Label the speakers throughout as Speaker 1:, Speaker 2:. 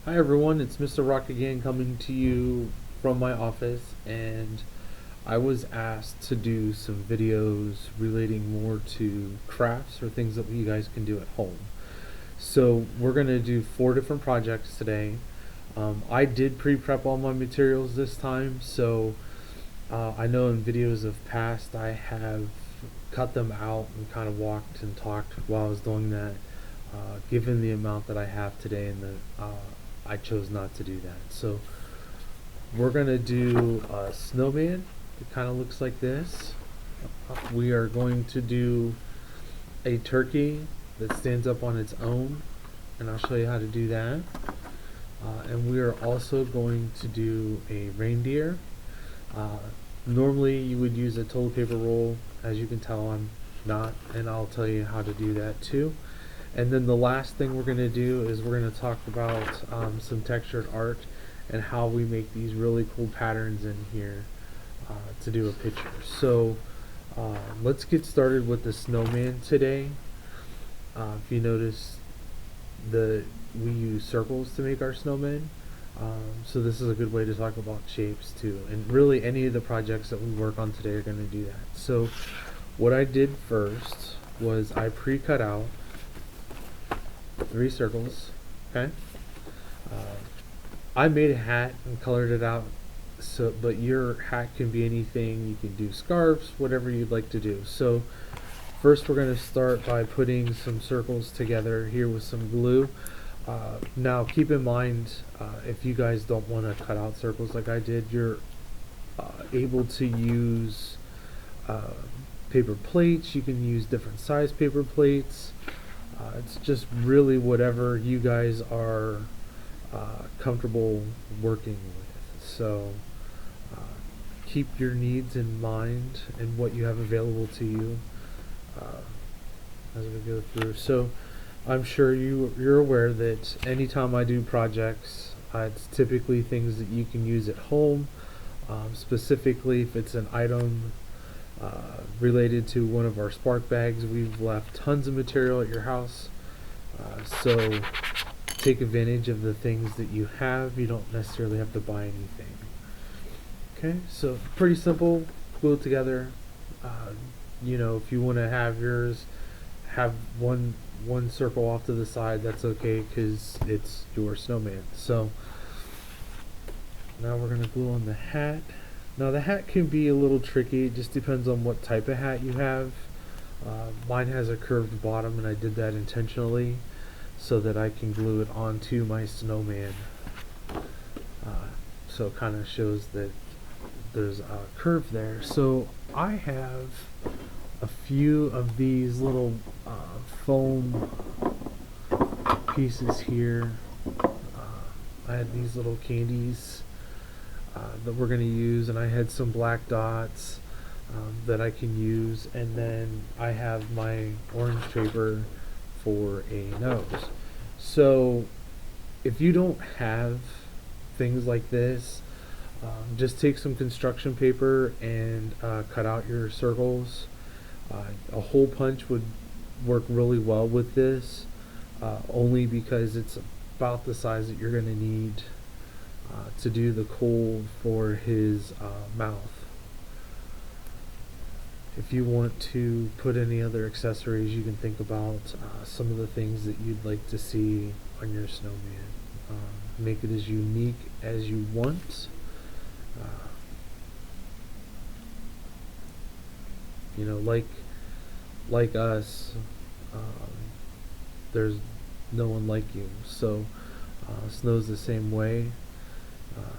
Speaker 1: Hi everyone, it's Mr. Rock again coming to you from my office, and I was asked to do some videos relating more to crafts or things that you guys can do at home. So we're going to do 4 different projects today. I did pre-prep all my materials this time, so I know in videos of past I have cut them out and kind of walked and talked while I was doing that. Given the amount that I have today, and I chose not to do that. So we're gonna do a snowman. It kind of looks like this. We are going to do a turkey that stands up on its own, and I'll show you how to do that. And we are also going to do a reindeer. Uh, Normally you would use a toilet paper roll. As you can tell, I'm not, and I'll tell you how to do that too. And then the last thing we're going to do is we're going to talk about some textured art and how we make these really cool patterns in here to do a picture. So let's get started with the snowman today. If you notice, we use circles to make our snowmen. So this is a good way to talk about shapes too. And really any of the projects that we work on today are going to do that. So what I did first was I pre-cut out 3 circles. Okay. Uh, I made a hat and colored it out. So, but your hat can be anything. You can do scarves, whatever you'd like to do. So first we're going to start by putting some circles together here with some glue. Now keep in mind, if you guys don't want to cut out circles like I did, you're able to use uh, paper plates. You can use different size paper plates. It's just really whatever you guys are comfortable working with. So uh, keep your needs in mind and what you have available to you uh, as we go through. So I'm sure you're aware that anytime I do projects, it's typically things that you can use at home. Specifically, if it's an item related to one of our spark bags, we've left tons of material at your house. So take advantage of the things that you have. You don't necessarily have to buy anything. Okay, so pretty simple. Glue it together. Uh, if you want to have yours have one circle off to the side, that's okay because it's your snowman. So now we're gonna glue on the hat. Now the hat can be a little tricky. It just depends on what type of hat you have. Mine has a curved bottom, and I did that intentionally so that I can glue it onto my snowman. So it kind of shows that there's a curve there. So I have a few of these little foam pieces here. I had these little candies that we're going to use, and I had some black dots that I can use, and then I have my orange paper for a nose. So if you don't have things like this, just take some construction paper and cut out your circles. A hole punch would work really well with this, only because it's about the size that you're going to need to do the cold for his mouth. If you want to put any other accessories, you can think about some of the things that you'd like to see on your snowman. Make it as unique as you want. Uh, like us, um, there's no one like you. So snow's the same way.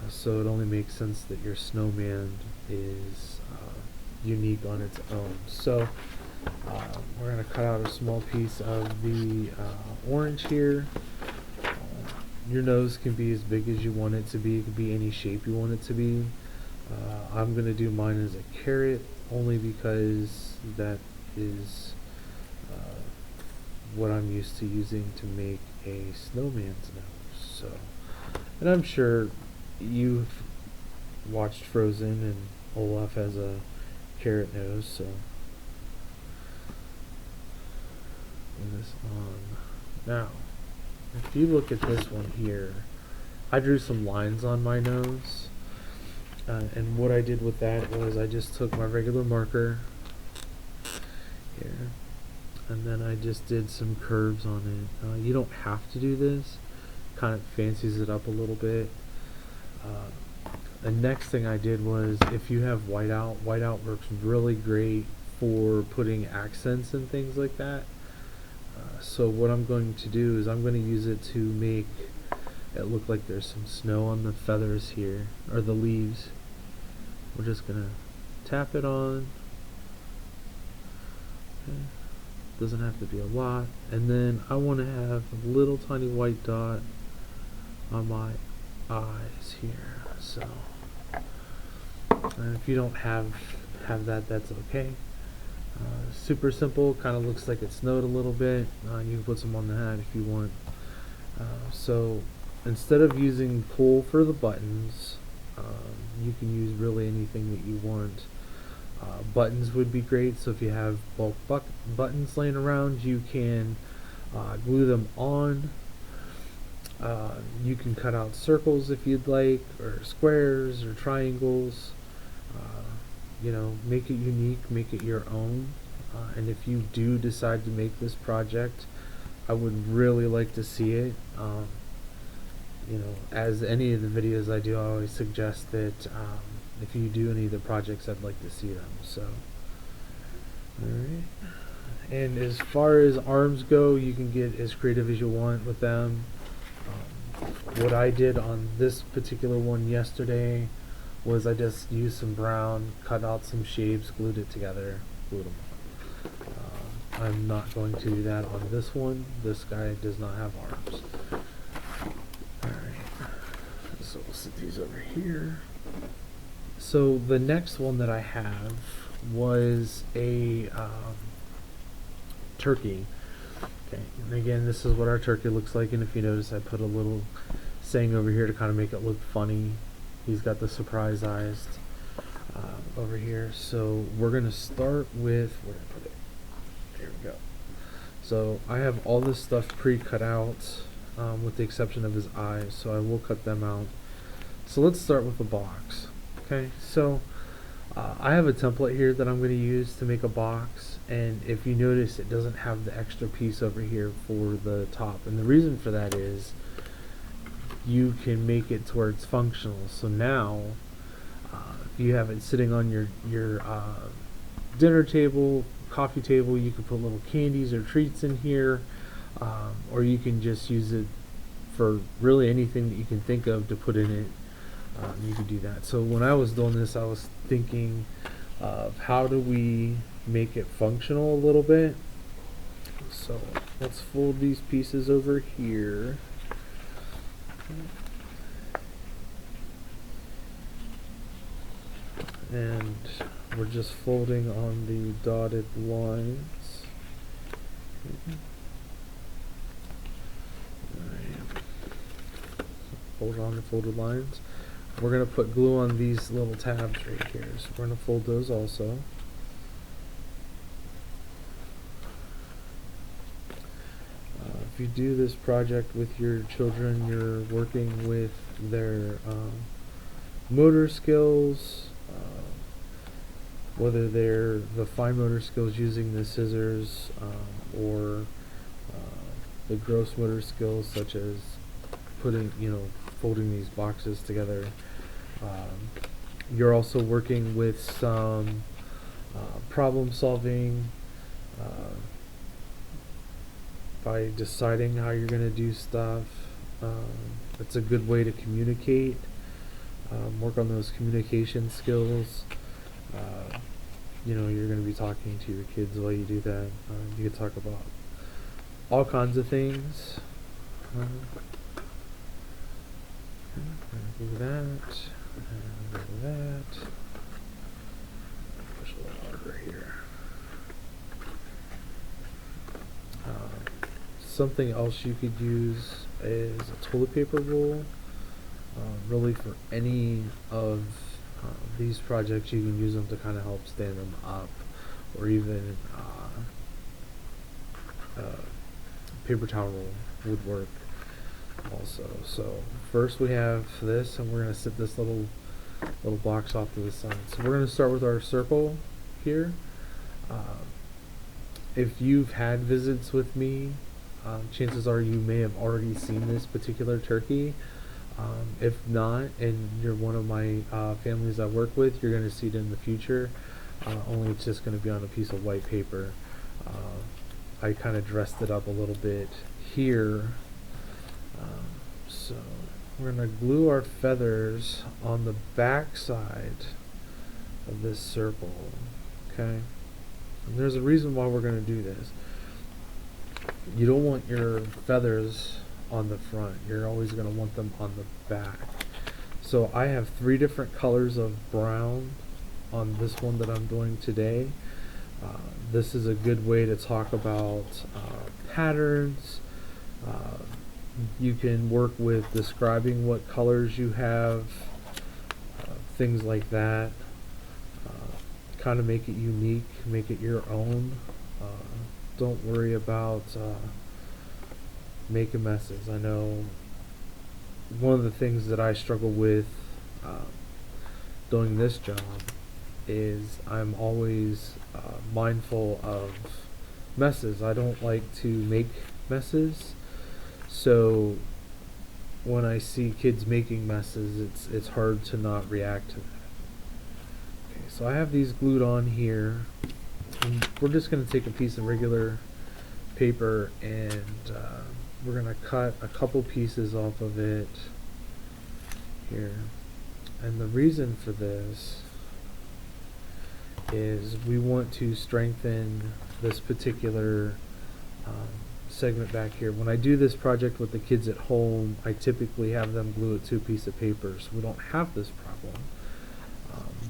Speaker 1: So it only makes sense that your snowman is unique on its own. So we're going to cut out a small piece of the orange here. Your nose can be as big as you want it to be. It can be any shape you want it to be. I'm going to do mine as a carrot only because that is what I'm used to using to make a snowman's nose. So, and I'm sure you've watched Frozen, and Olaf has a carrot nose, so put this on. Now, if you look at this one here, I drew some lines on my nose, and what I did with that was I just took my regular marker here, and then I just did some curves on it. You don't have to do this, kind of fancies it up a little bit. The next thing I did was, if you have whiteout works really great for putting accents and things like that. So what I'm going to do is I'm going to use it to make it look like there's some snow on the feathers here, or the leaves. We're just going to tap it on. Okay. Doesn't have to be a lot. And then I want to have a little tiny white dot on my eyes here. So if you don't have that, that's okay. Super simple, kind of looks like it snowed a little bit. You can put some on the hat if you want. So instead of using pull for the buttons, you can use really anything that you want. Buttons would be great, so if you have bulk buttons laying around, you can glue them on. You can cut out circles if you'd like, or squares or triangles. You know, make it unique, make it your own. And if you do decide to make this project, I would really like to see it. You know, as any of the videos I do, I always suggest that if you do any of the projects, I'd like to see them. So, alright. And as far as arms go, you can get as creative as you want with them. What I did on this particular one yesterday was I just used some brown, cut out some shapes, glued it together, glued them on. I'm not going to do that on this one. This guy does not have arms. Alright, so we'll set these over here. So the next one that I have was a turkey. Okay, and again, this is what our turkey looks like, and if you notice, I put a little saying over here to kind of make it look funny. He's got the surprise eyes over here. So we're going to start with, where did I put it? There we go. So I have all this stuff pre-cut out, with the exception of his eyes, so I will cut them out. So let's start with the box. Okay, so I have a template here that I'm going to use to make a box, and if you notice, it doesn't have the extra piece over here for the top, and the reason for that is you can make it to where it's functional. So now if you have it sitting on your dinner table, coffee table, you can put little candies or treats in here, or you can just use it for really anything that you can think of to put in it. You can do that. So when I was doing this, I was thinking of how do we make it functional a little bit. So let's fold these pieces over here. And we're just folding on the dotted lines. Alright. Fold on the folded lines. We're going to put glue on these little tabs right here, so we're going to fold those also. If you do this project with your children, you're working with their motor skills, whether they're the fine motor skills using the scissors, or the gross motor skills such as folding these boxes together. You're also working with some problem solving, by deciding how you're going to do stuff. It's a good way to communicate, work on those communication skills. You're going to be talking to your kids while you do that. You can talk about all kinds of things. Do that, and do that. Push a little harder here. Something else you could use is a toilet paper roll. Really, for any of these projects, you can use them to kind of help stand them up, or even paper towel roll would work. also. So first we have this, and we're going to set this little box off to the side. So we're going to start with our circle here. Um, if you've had visits with me, chances are you may have already seen this particular turkey. If not, and you're one of my families I work with, you're going to see it in the future. Only it's just going to be on a piece of white paper. I kind of dressed it up a little bit here. So we're going to glue our feathers on the back side of this circle. Okay? And there's a reason why we're going to do this. You don't want your feathers on the front. You're always going to want them on the back. So I have 3 different colors of brown on this one that I'm doing today. This is a good way to talk about patterns. You can work with describing what colors you have, things like that. Kind of make it unique, make it your own. Don't worry about making messes. I know one of the things that I struggle with doing this job is I'm always mindful of messes. I don't like to make messes, so when I see kids making messes, it's hard to not react to that. Okay, so I have these glued on here, and we're just going to take a piece of regular paper and we're going to cut a couple pieces off of it here. And the reason for this is we want to strengthen this particular segment back here. When I do this project with the kids at home, I typically have them glue it to a piece of paper, so we don't have this problem.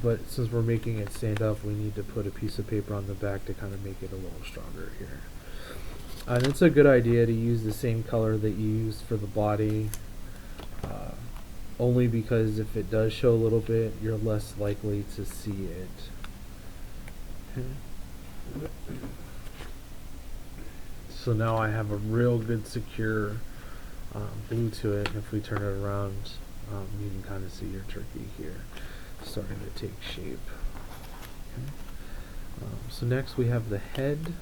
Speaker 1: But since we're making it stand up, we need to put a piece of paper on the back to kind of make it a little stronger here. And it's a good idea to use the same color that you used for the body, only because if it does show a little bit, you're less likely to see it. Okay. So now I have a real good secure glue to it, and if we turn it around, you can kind of see your turkey here starting to take shape. Okay. So next we have the head,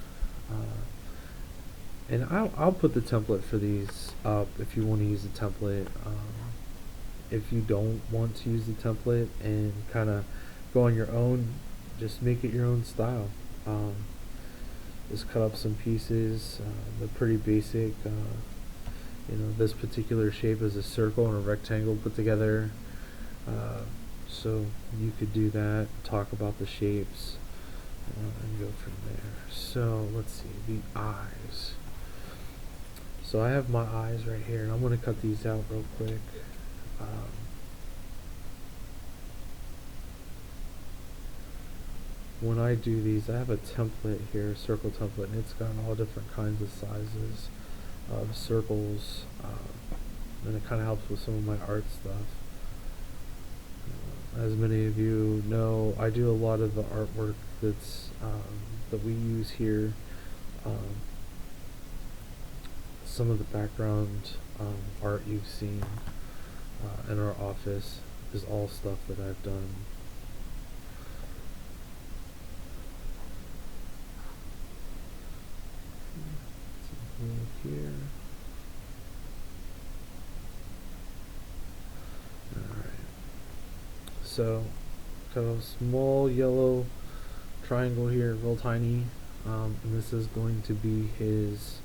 Speaker 1: and I'll put the template for these up if you want to use the template. If you don't want to use the template and kind of go on your own, just make it your own style. Just cut up some pieces. They're pretty basic. You know, this particular shape is a circle and a rectangle put together. So you could do that, talk about the shapes, and go from there. So let's see, the eyes. So I have my eyes right here, and I'm going to cut these out real quick. When I do these, I have a template here, a circle template, and it's got all different kinds of sizes of circles, and it kind of helps with some of my art stuff. As many of you know, I do a lot of the artwork that's that we use here. Some of the background art you've seen in our office is all stuff that I've done. Here. Alright. So, got a small yellow triangle here, real tiny, and this is going to be his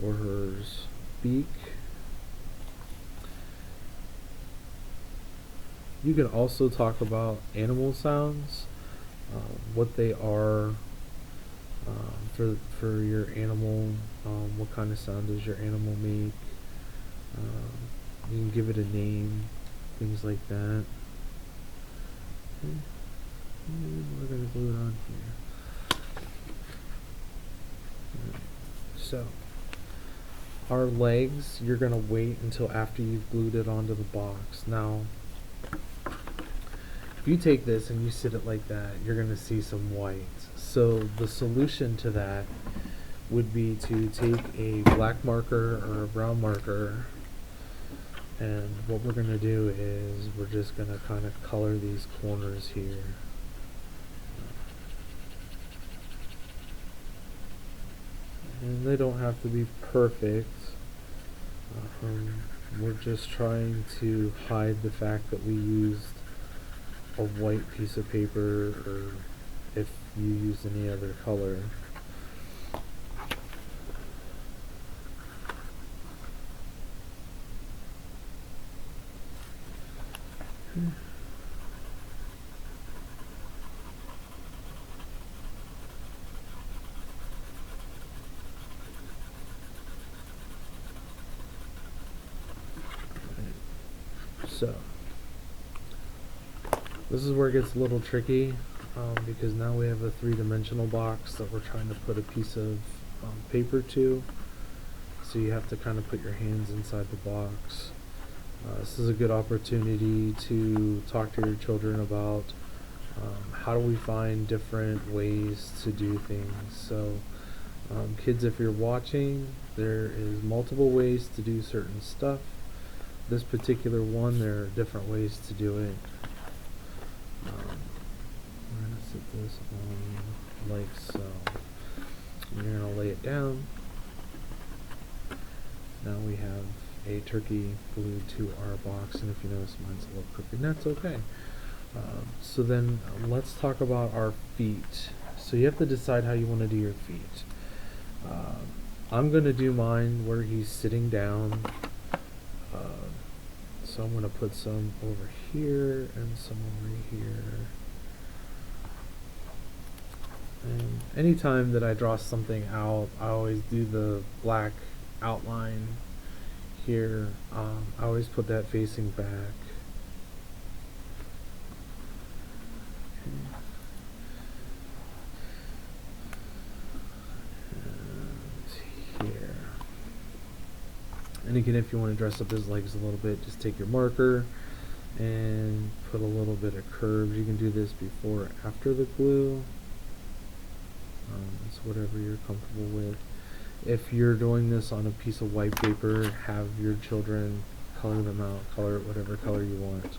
Speaker 1: or hers beak. You can also talk about animal sounds, what they are for your animal, what kind of sound does your animal make. You can give it a name, things like that. Okay. And we're going to glue it on here. Right. So, our legs, you're going to wait until after you've glued it onto the box. Now, if you take this and you sit it like that, you're going to see some white. So the solution to that would be to take a black marker or a brown marker And what we're going to do is we're just going to kind of color these corners here. And they don't have to be perfect. We're just trying to hide the fact that we used a white piece of paper, or if you use any other color. So this is where it gets a little tricky, because now we have a three-dimensional box that we're trying to put a piece of paper to. So you have to kind of put your hands inside the box. This is a good opportunity to talk to your children about how do we find different ways to do things. So kids, if you're watching, there is multiple ways to do certain stuff. This particular one, there are different ways to do it. We're going to sit this on like so. And you're going to lay it down. Now we have a turkey glued to our box, and if you notice mine's a little crooked, that's okay. So then let's talk about our feet. So you have to decide how you want to do your feet. I'm going to do mine where he's sitting down. So I'm going to put some over here and some over here. And anytime that I draw something out, I always do the black outline here. I always put that facing back. And here. And again, if you want to dress up his legs a little bit, just take your marker and put a little bit of curves. You can do this before or after the glue. It's whatever you're comfortable with. If you're doing this on a piece of white paper, have your children color them out, color it whatever color you want.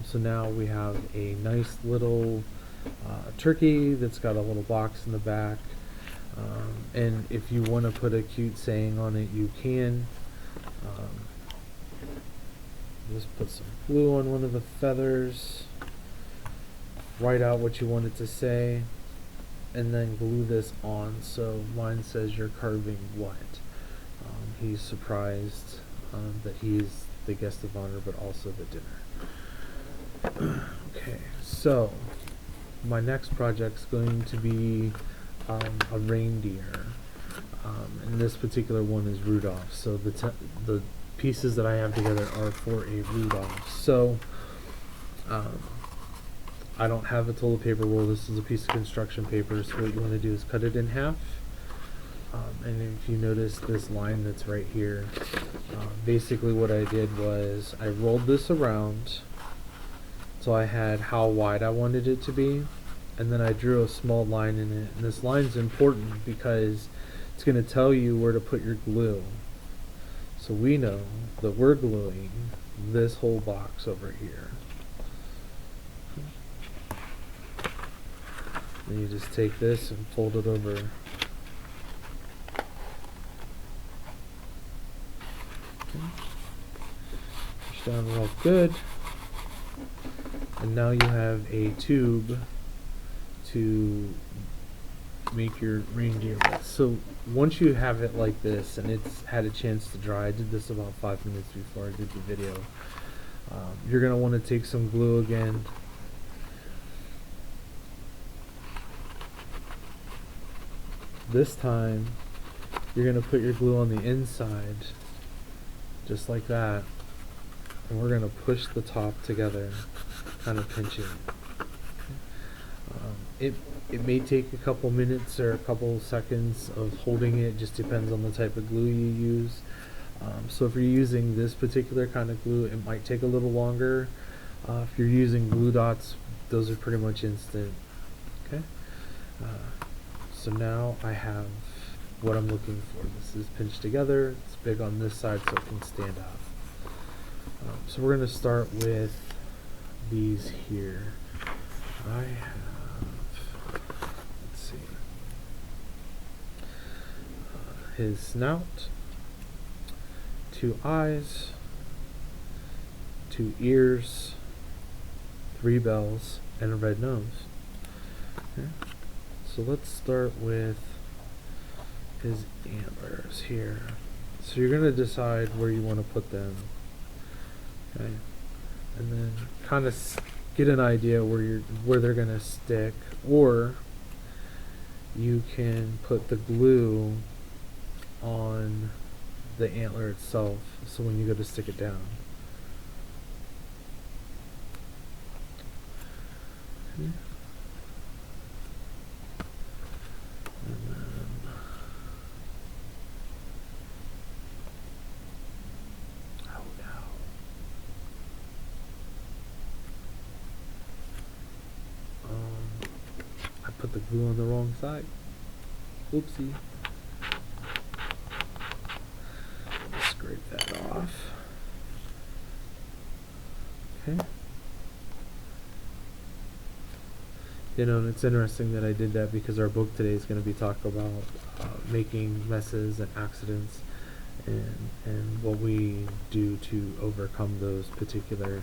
Speaker 1: So now we have a nice little turkey that's got a little box in the back. And if you want to put a cute saying on it, you can. Just put some glue on one of the feathers, write out what you want it to say, and then glue this on. So mine says, "You're carving what?" He's surprised that he is the guest of honor, but also the dinner. Okay, so my next project's going to be a reindeer, and this particular one is Rudolph. So the pieces that I have together are for a Rudolph. So I don't have a toilet paper roll. This is a piece of construction paper. So what you want to do is cut it in half. And if you notice this line that's right here, basically what I did was I rolled this around so I had how wide I wanted it to be, and then I drew a small line in it. And this line's important because it's going to tell you where to put your glue. So we know that we're gluing this whole box over here. Then you just take this and fold it over. Push down real good. And now you have a tube to make your reindeer with. So once you have it like this and it's had a chance to dry, I did this about 5 minutes before I did the video, you're going to want to take some glue again. This time you're going to put your glue on the inside just like that, and we're going to push the top together, kind of pinching it. It may take a couple minutes or a couple seconds of holding it, just depends on the type of glue you use. So if you're using this particular kind of glue, it might take a little longer. If you're using glue dots, those are pretty much instant. Okay. So now I have what I'm looking for. This is pinched together. It's big on this side so it can stand out. So we're going to start with these here. I have, let's see, his snout, 2 eyes, 2 ears, 3 bells, and a red nose. Okay. So let's start with his antlers here. So you're going to decide where you want to put them. Okay. And then kind of get an idea where they're going to stick, or you can put the glue on the antler itself, so when you go to stick it down. Okay. And then I put the glue on the wrong side. Oopsie. Scrape that off. Okay. You know, and it's interesting that I did that because our book today is going to be talking about making messes and accidents, and what we do to overcome those particular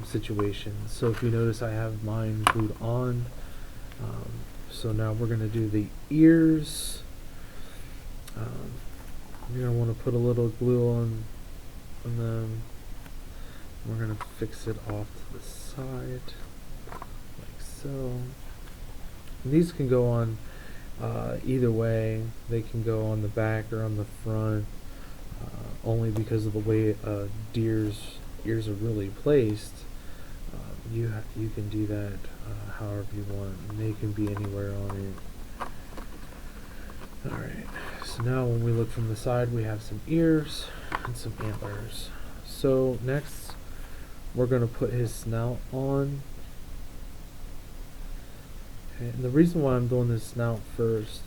Speaker 1: situations. So if you notice, I have mine glued on. So now we're going to do the ears. You're going to want to put a little glue on them. We're going to fix it off to the side, like so. And these can go on either way. They can go on the back or on the front, only because of the way a deer's ears are really placed. You can do that however you want, and they can be anywhere on it. Alright, so now when we look from the side, we have some ears and some antlers. So next, we're going to put his snout on. Okay, and the reason why I'm doing this snout first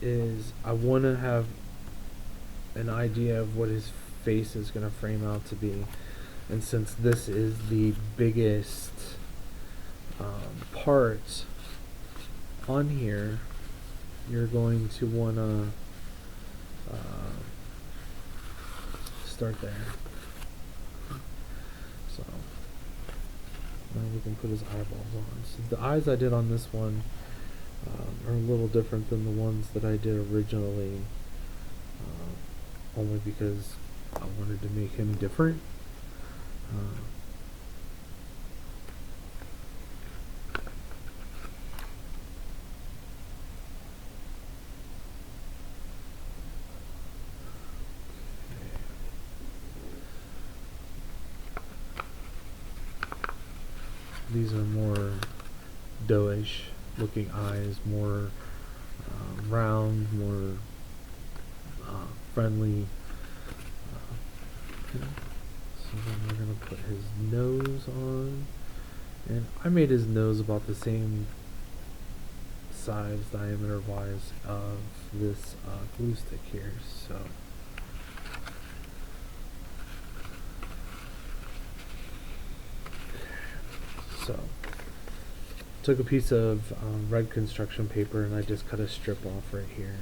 Speaker 1: is I want to have an idea of what his face is going to frame out to be. And since this is the biggest part on here, you're going to want to start there. So now we can put his eyeballs on. So the eyes I did on this one are a little different than the ones that I did originally, only because I wanted to make him different. These are more doe-ish looking eyes, more round, more friendly. Okay. So then we're going to put his nose on, and I made his nose about the same size, diameter wise, of this glue stick here. So took a piece of red construction paper and I just cut a strip off right here.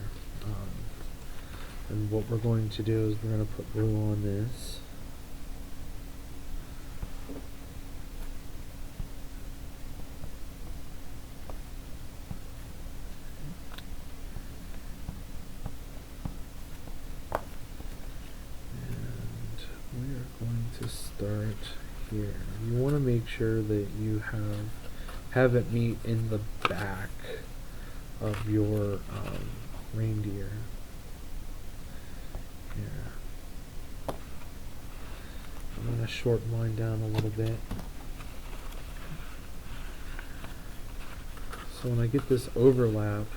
Speaker 1: And what we're going to do is we're going to put glue on this. To start here, you want to make sure that you have it meet in the back of your reindeer. Here, I'm going to shorten mine down a little bit. So when I get this overlap,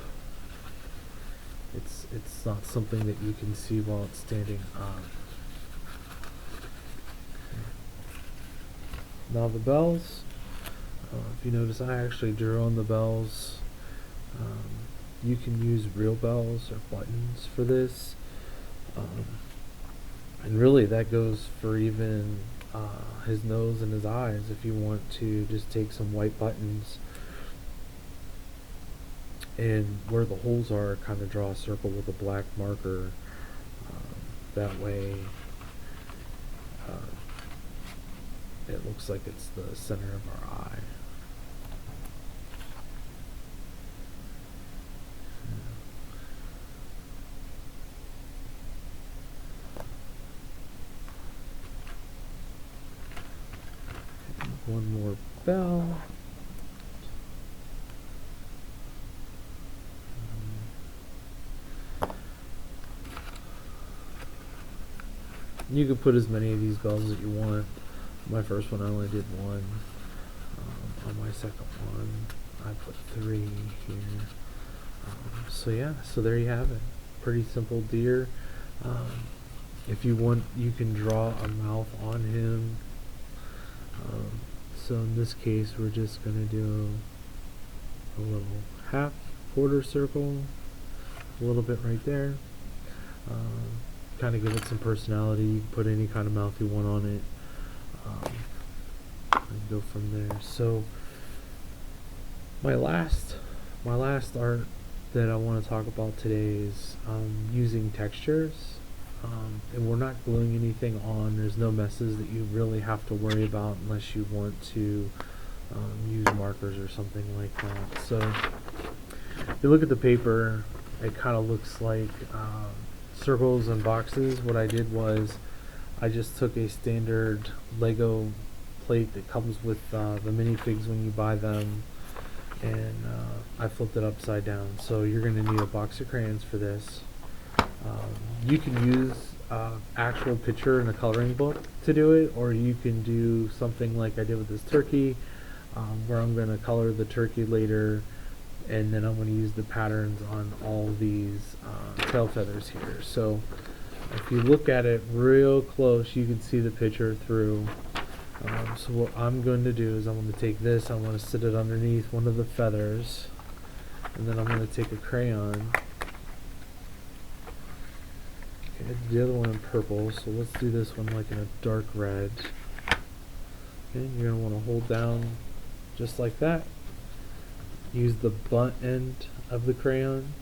Speaker 1: it's not something that you can see while it's standing up. Now the bells, if you notice, I actually drew on the bells. You can use real bells or buttons for this, and really that goes for even his nose and his eyes. If you want to just take some white buttons and where the holes are, kind of draw a circle with a black marker. That way it looks like it's the center of our eye. One more bell. You can put as many of these bells as you want. My first one I only did one. On my second one I put 3 here. So yeah, so there you have it. Pretty simple deer. If you want, you can draw a mouth on him. So in this case we're just going to do a little half quarter circle, a little bit right there. Kind of give it some personality. You can put any kind of mouth you want on it, and go from there. So my last art that I want to talk about today is using textures, and we're not gluing anything on. There's no messes that you really have to worry about unless you want to use markers or something like that. So if you look at the paper, it kind of looks like circles and boxes. What I did was I just took a standard Lego plate that comes with the minifigs when you buy them, and I flipped it upside down. So you're going to need a box of crayons for this. You can use actual picture in a coloring book to do it, or you can do something like I did with this turkey, where I'm going to color the turkey later, and then I'm going to use the patterns on all these tail feathers here. So if you look at it real close, you can see the picture through. So what I'm going to do is I'm going to take this, I'm going to sit it underneath one of the feathers, and then I'm going to take a crayon. Okay, the other one in purple, so let's do this one like in a dark red. Okay, you're going to want to hold down just like that. Use the blunt end of the crayon,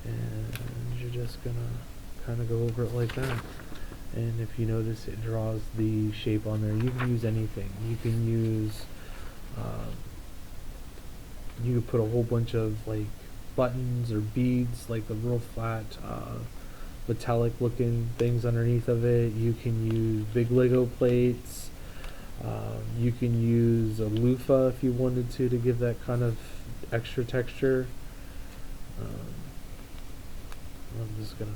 Speaker 1: and you're just going to kind of go over it like that. And if you notice, it draws the shape on there. You can use anything. You can use, you could put a whole bunch of like buttons or beads, like the real flat metallic looking things underneath of it. You can use big Lego plates. You can use a loofah if you wanted to give that kind of extra texture. I'm just gonna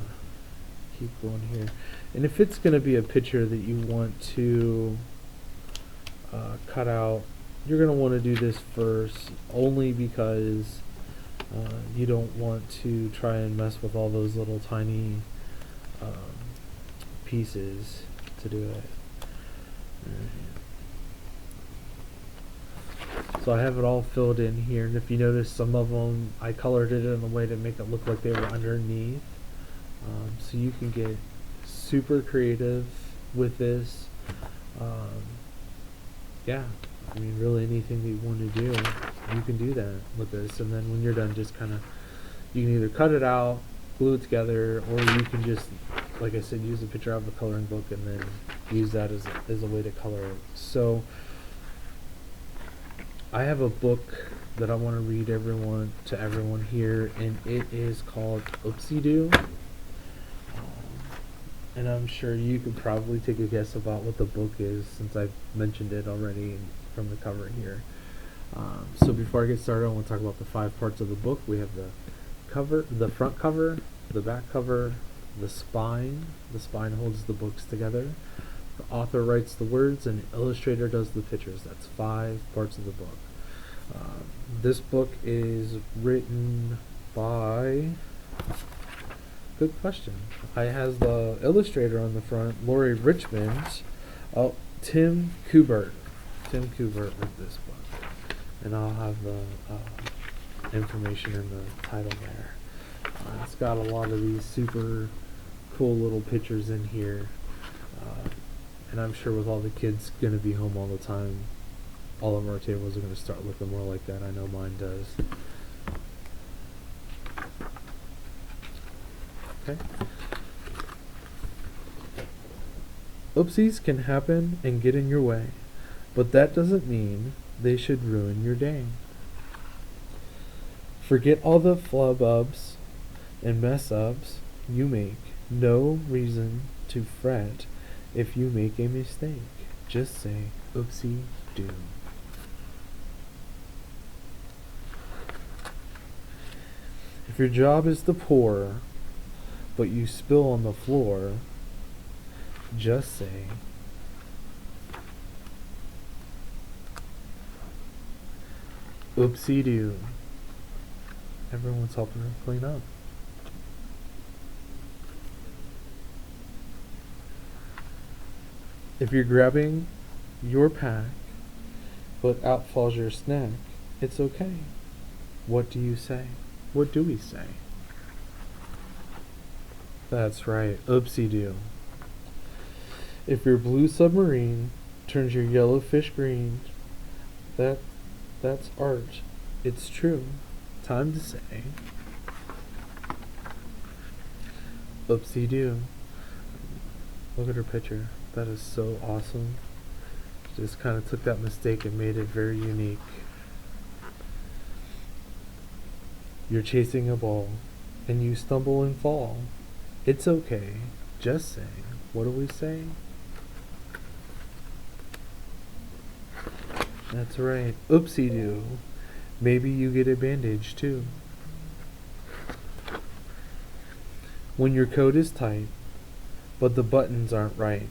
Speaker 1: keep going here, and if it's going to be a picture that you want to cut out, you're going to want to do this first, only because you don't want to try and mess with all those little tiny pieces to do it. So I have it all filled in here, and if you notice, some of them I colored it in a way to make it look like they were underneath. So you can get super creative with this. Yeah, I mean, really anything that you want to do, you can do that with this. And then when you're done, just kind of, you can either cut it out, glue it together, or you can just, like I said, use a picture out of a coloring book and then use that as a way to color it. So I have a book that I want to read to everyone here, and it is called Oopsie-Do. And I'm sure you could probably take a guess about what the book is, since I've mentioned it already from the cover here. So before I get started, I want to talk about the 5 parts of the book. We have the cover, the front cover, the back cover, the spine. The spine holds the books together. The author writes the words, and the illustrator does the pictures. That's 5 parts of the book. This book is written by... Good question. It has the illustrator on the front, Lori Richmond. Oh, Tim Kubart. Tim Kubart wrote this book. And I'll have the information in the title there. It's got a lot of these super cool little pictures in here. And I'm sure with all the kids going to be home all the time, all of our tables are going to start looking more like that. I know mine does. Okay. Oopsies can happen and get in your way, but that doesn't mean they should ruin your day. Forget all the flub-ups and mess-ups you make. No reason to fret if you make a mistake. Just say, oopsie-do. If your job is to pour, but you spill on the floor, just say, oopsie-do. Everyone's helping her clean up. If you're grabbing your pack, but out falls your snack, it's okay. What do you say? What do we say? That's right, oopsie-do. If your blue submarine turns your yellow fish green, that's art. It's true. Time to say, oopsie-do. Look at her picture. That is so awesome. Just kind of took that mistake and made it very unique. You're chasing a ball, and you stumble and fall. It's okay. Just say, what do we say? That's right. Oopsie-do. Maybe you get a bandage too. When your coat is tight, but the buttons aren't right.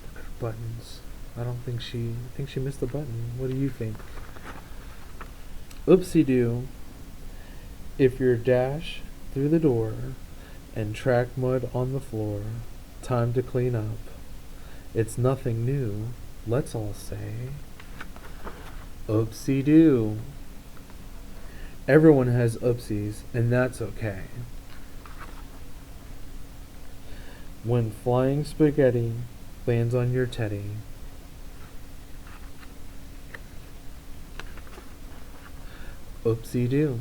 Speaker 1: Look at her buttons. I think she missed a button. What do you think? Oopsie-do. If you're dash through the door and track mud on the floor, time to clean up. It's nothing new. Let's all say, oopsie-do. Everyone has oopsies, and that's okay. When flying spaghetti lands on your teddy, oopsie-do.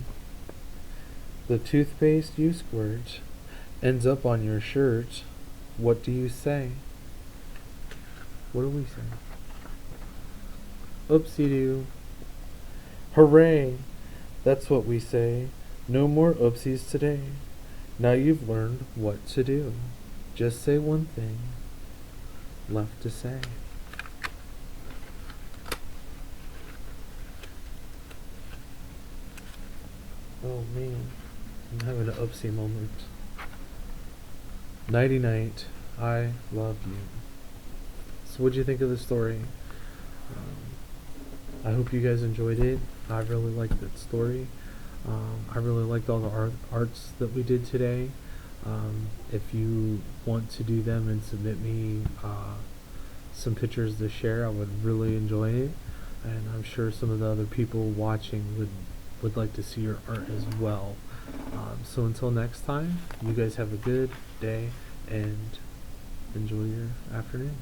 Speaker 1: The toothpaste you squirt ends up on your shirt. What do you say? What do we say? Oopsie-do. Hooray! That's what we say. No more oopsies today. Now you've learned what to do. Just say one thing left to say. Oh man, I'm having an oopsie moment. Nighty night, I love you. So what'd you think of the story? I hope you guys enjoyed it. I really liked that story. I really liked all the arts that we did today. If you want to do them and submit me some pictures to share, I would really enjoy it. And I'm sure some of the other people watching would like to see your art as well. So until next time, you guys have a good day and enjoy your afternoon.